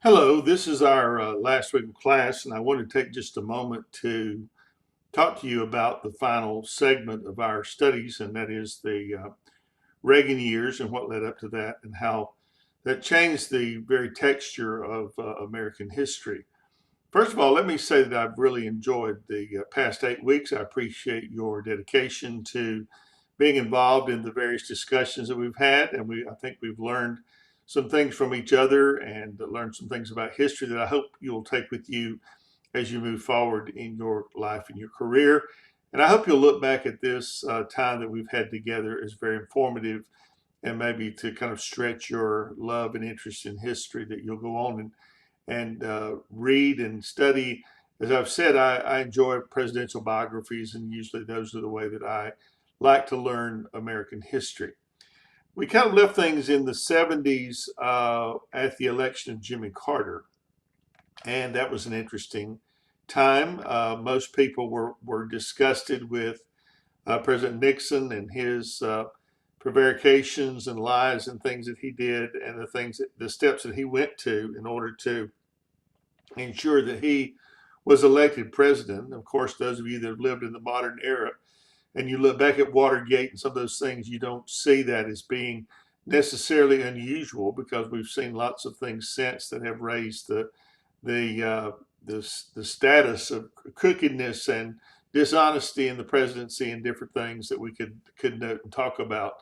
Hello, this is our last week of class, and I want to take just a moment to talk to you about the final segment of our studies, and that is the Reagan years and what led up to that, and how that changed the very texture of American history. First of all, let me say that I've really enjoyed the past 8 weeks. I appreciate your dedication to being involved in the various discussions that we've had, and I think we've learned some things from each other and learned some things about history that I hope you'll take with you as you move forward in your life and your career. And I hope you'll look back at this time that we've had together as very informative and maybe to kind of stretch your love and interest in history, that you'll go on and read and study. As I've said, I enjoy presidential biographies, and usually those are the way that I like to learn American history. We kind of left things in the 70s at the election of Jimmy Carter, and that was an interesting time. Most people were disgusted with President Nixon and his prevarications and lies and things that he did, and the steps that he went to in order to ensure that he was elected president. Of course, those of you that have lived in the modern era and you look back at Watergate and some of those things, you don't see that as being necessarily unusual, because we've seen lots of things since that have raised the the status of crookedness and dishonesty in the presidency and different things that we could note and talk about.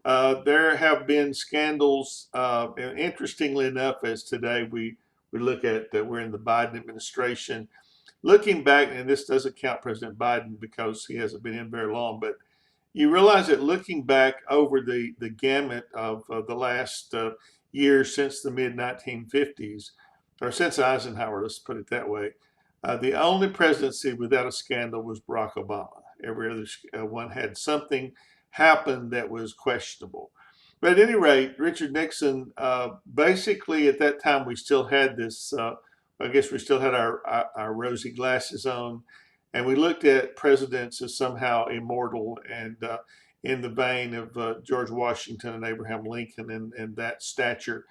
There have been scandals, and interestingly enough, as today we look at that we're in the Biden administration. Looking back, and this doesn't count President Biden because he hasn't been in very long, but you realize that looking back over the gamut of the last years since the mid 1950s, or since Eisenhower, let's put it that way, the only presidency without a scandal was Barack Obama. Every other one had something happen that was questionable. But at any rate, Richard Nixon, basically at that time, we still had this, I guess we still had our rosy glasses on, and we looked at presidents as somehow immortal and in the vein of George Washington and Abraham Lincoln and that stature.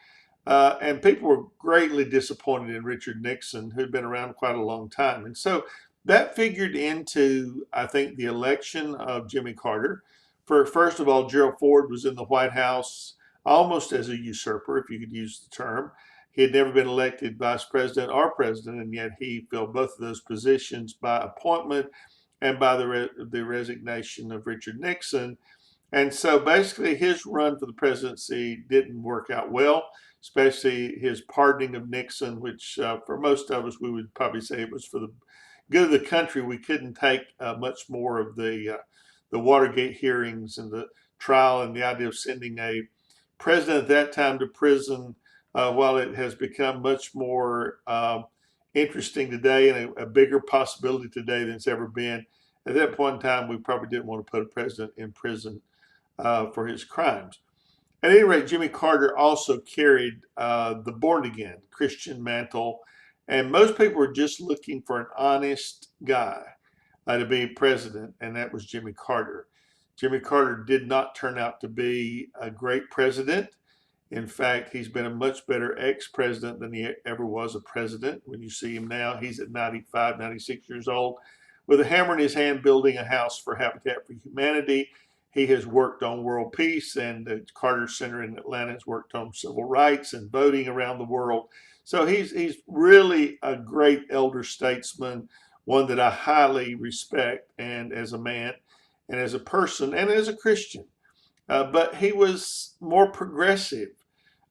And people were greatly disappointed in Richard Nixon, who'd been around quite a long time. And so that figured into, I think, the election of Jimmy Carter. First of all, Gerald Ford was in the White House almost as a usurper, if you could use the term. He had never been elected vice president or president, and yet he filled both of those positions by appointment and by the resignation of Richard Nixon. And so basically his run for the presidency didn't work out well, especially his pardoning of Nixon, which for most of us, we would probably say it was for the good of the country. We couldn't take much more of the Watergate hearings and the trial and the idea of sending a president at that time to prison, while it has become much more interesting today and a bigger possibility today than it's ever been. At that point in time, we probably didn't want to put a president in prison for his crimes. At any rate, Jimmy Carter also carried the born again Christian mantle, and most people were just looking for an honest guy to be president, and that was Jimmy Carter. Jimmy Carter did not turn out to be a great president. In fact, he's been a much better ex-president than he ever was a president. When you see him now, he's at 95, 96 years old with a hammer in his hand building a house for Habitat for Humanity. He has worked on world peace, and the Carter Center in Atlanta has worked on civil rights and voting around the world. So he's really a great elder statesman, one that I highly respect, and as a man and as a person and as a Christian. But he was more progressive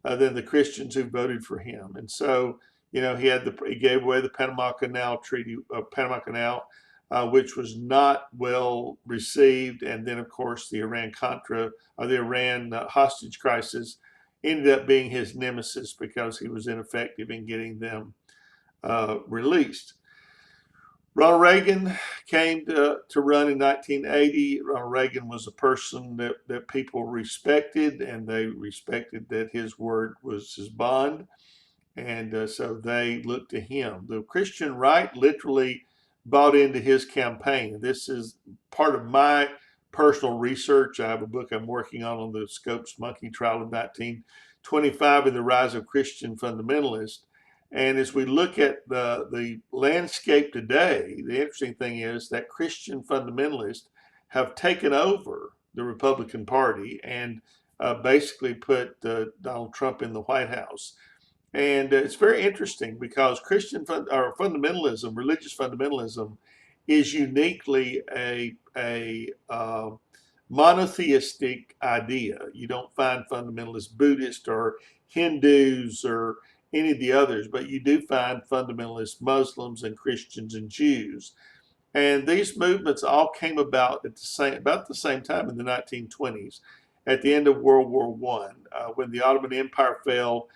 than the Christians who voted for him. And so, he gave away the Panama Canal Treaty, Panama Canal, which was not well received. And then, of course, the Iran hostage crisis ended up being his nemesis because he was ineffective in getting them released. Ronald Reagan came to run in 1980. Ronald Reagan was a person that people respected, and they respected that his word was his bond. And so they looked to him. The Christian right literally bought into his campaign. This is part of my personal research. I have a book I'm working on the Scopes monkey trial of 1925 and the rise of Christian fundamentalists. And as we look at the landscape today, the interesting thing is that Christian fundamentalists have taken over the Republican Party and basically put Donald Trump in the White House. And it's very interesting because or fundamentalism, religious fundamentalism, is uniquely a monotheistic idea. You don't find fundamentalist Buddhists or Hindus or any of the others, but you do find fundamentalist Muslims and Christians and Jews. And these movements all came about at about the same time in the 1920s, at the end of World War I, when the Ottoman Empire fell.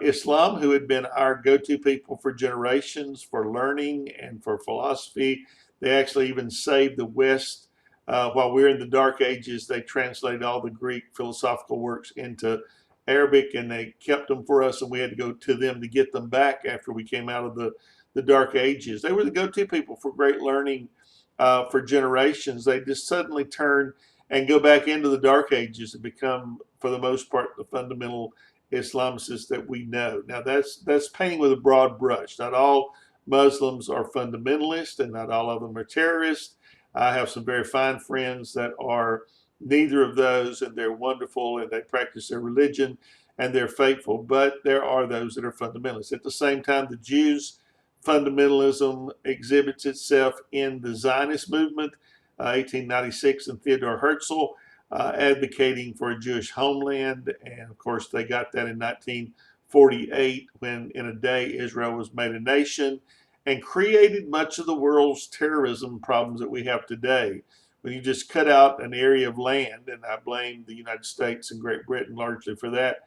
Islam, who had been our go-to people for generations for learning and for philosophy, they actually even saved the West. While we were in the Dark Ages, they translated all the Greek philosophical works into Arabic, and they kept them for us, and we had to go to them to get them back after we came out of the Dark Ages. They were the go-to people for great learning for generations. They just suddenly turn and go back into the Dark Ages and become, for the most part, the fundamental Islamicists that we know. Now, that's painting with a broad brush. Not all Muslims are fundamentalists, and not all of them are terrorists. I have some very fine friends that are neither of those, and they're wonderful, and they practice their religion, and they're faithful. But there are those that are fundamentalists. At the same time, the Jews' fundamentalism exhibits itself in the Zionist movement, 1896, and Theodor Herzl advocating for a Jewish homeland. And of course, they got that in 1948 when, in a day, Israel was made a nation and created much of the world's terrorism problems that we have today. When you just cut out an area of land, and I blame the United States and Great Britain largely for that,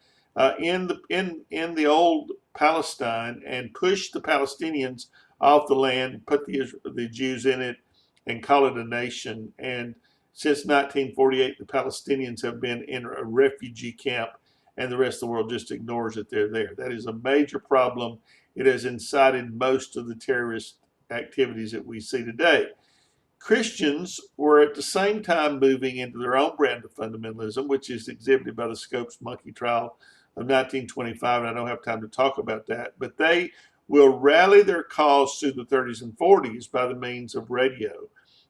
in the old Palestine, and push the Palestinians off the land, put the Jews in it, and call it a nation. And since 1948, the Palestinians have been in a refugee camp, and the rest of the world just ignores that they're there. That is a major problem. It has incited most of the terrorist activities that we see today. Christians were at the same time moving into their own brand of fundamentalism, which is exhibited by the Scopes monkey trial of 1925, and I don't have time to talk about that, but they will rally their cause through the 30s and 40s by the means of radio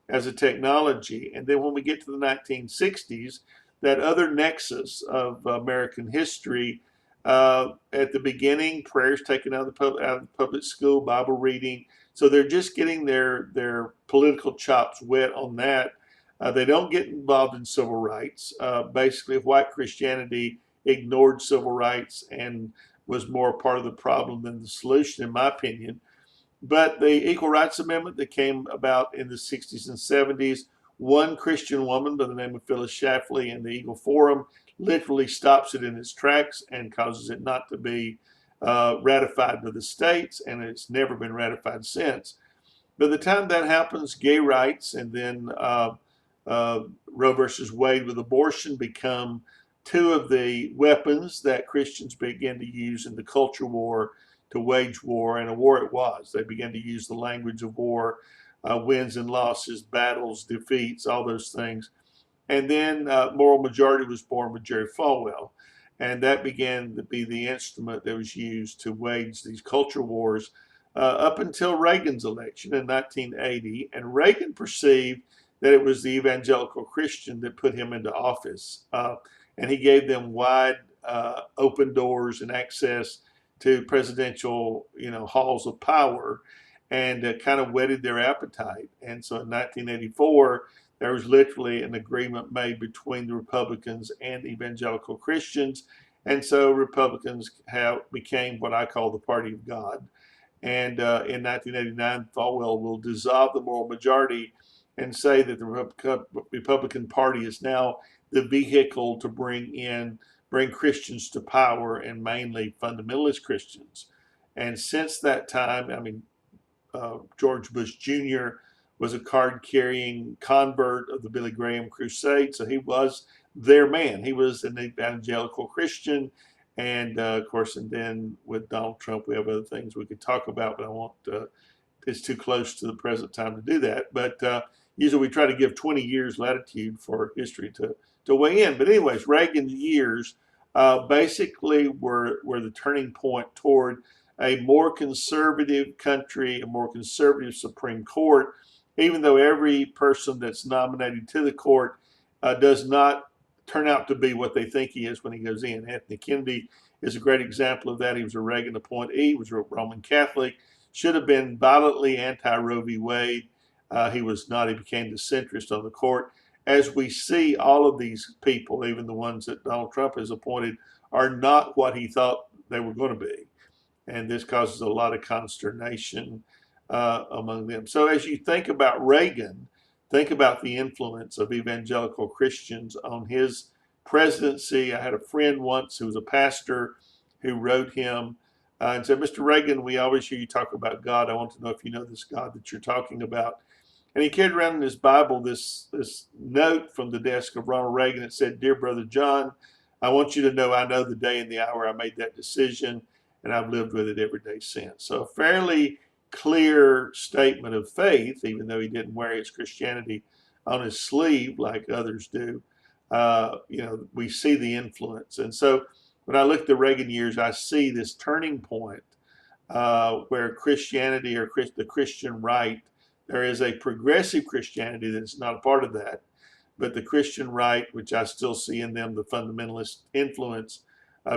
as a technology. And then when we get to the 1960s, that other nexus of American history, at the beginning, prayers taken out of the public school, Bible reading. So they're just getting their political chops wet on that. They don't get involved in civil rights. Basically, white Christianity ignored civil rights and was more part of the problem than the solution, in my opinion. But the Equal Rights Amendment that came about in the 60s and 70s, one Christian woman by the name of Phyllis Schlafly in the Eagle Forum literally stops it in its tracks and causes it not to be ratified by the states, and it's never been ratified since. By the time that happens, gay rights and then Roe versus Wade with abortion become two of the weapons that Christians begin to use in the culture war to wage war, and a war it was. They began to use the language of war, wins and losses, battles, defeats, all those things. And then Moral Majority was born with Jerry Falwell. And that began to be the instrument that was used to wage these culture wars up until Reagan's election in 1980. And Reagan perceived that it was the evangelical Christian that put him into office. And he gave them wide open doors and access to presidential, halls of power, and kind of whetted their appetite. And so in 1984, there was literally an agreement made between the Republicans and evangelical Christians. And so Republicans became what I call the party of God. And in 1989, Falwell will dissolve the Moral Majority and say that the Republican Party is now the vehicle to bring Christians to power, and mainly fundamentalist Christians. And since that time, George Bush Jr. was a card-carrying convert of the Billy Graham crusade, so he was their man. He was an evangelical Christian, and of course, and then with Donald Trump, we have other things we could talk about, but I won't. It's too close to the present time to do that. But usually we try to give 20 years latitude for history to weigh in. But anyways, Reagan's years basically were the turning point toward a more conservative country, a more conservative Supreme Court, even though every person that's nominated to the court does not turn out to be what they think he is when he goes in. Anthony Kennedy is a great example of that. He was a Reagan appointee, was a Roman Catholic, should have been violently anti-Roe v. Wade. He was not. He became the centrist on the court. As we see, all of these people, even the ones that Donald Trump has appointed, are not what he thought they were going to be. And this causes a lot of consternation among them. So as you think about Reagan, think about the influence of evangelical Christians on his presidency. I had a friend once who was a pastor who wrote him and said, Mr. Reagan, we always hear you talk about God. I want to know if you know this God that you're talking about. And he carried around in his Bible this note from the desk of Ronald Reagan. It said, Dear Brother John, I want you to know I know the day and the hour I made that decision, and I've lived with it every day since. So a fairly clear statement of faith, even though he didn't wear his Christianity on his sleeve like others do. We see the influence. And so when I look at the Reagan years, I see this turning point where Christianity or the Christian right, there is a progressive Christianity that's not a part of that, but the Christian right, which I still see in them, the fundamentalist influence,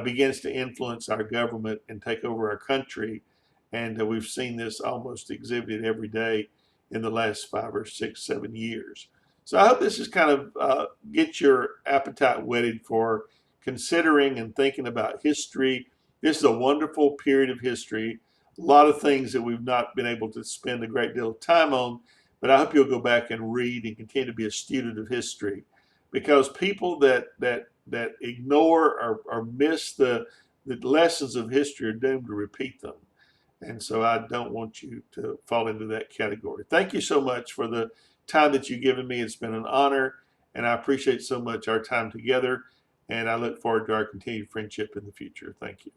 begins to influence our government and take over our country. And we've seen this almost exhibited every day in the last 5 or 6, 7 years. So I hope this is kind of get your appetite whetted for considering and thinking about history. This is a wonderful period of history. A lot of things that we've not been able to spend a great deal of time on, but I hope you'll go back and read and continue to be a student of history, because people that ignore or miss the lessons of history are doomed to repeat them. And so I don't want you to fall into that category. Thank you so much for the time that you've given me. It's been an honor, and I appreciate so much our time together, and I look forward to our continued friendship in the future. Thank you.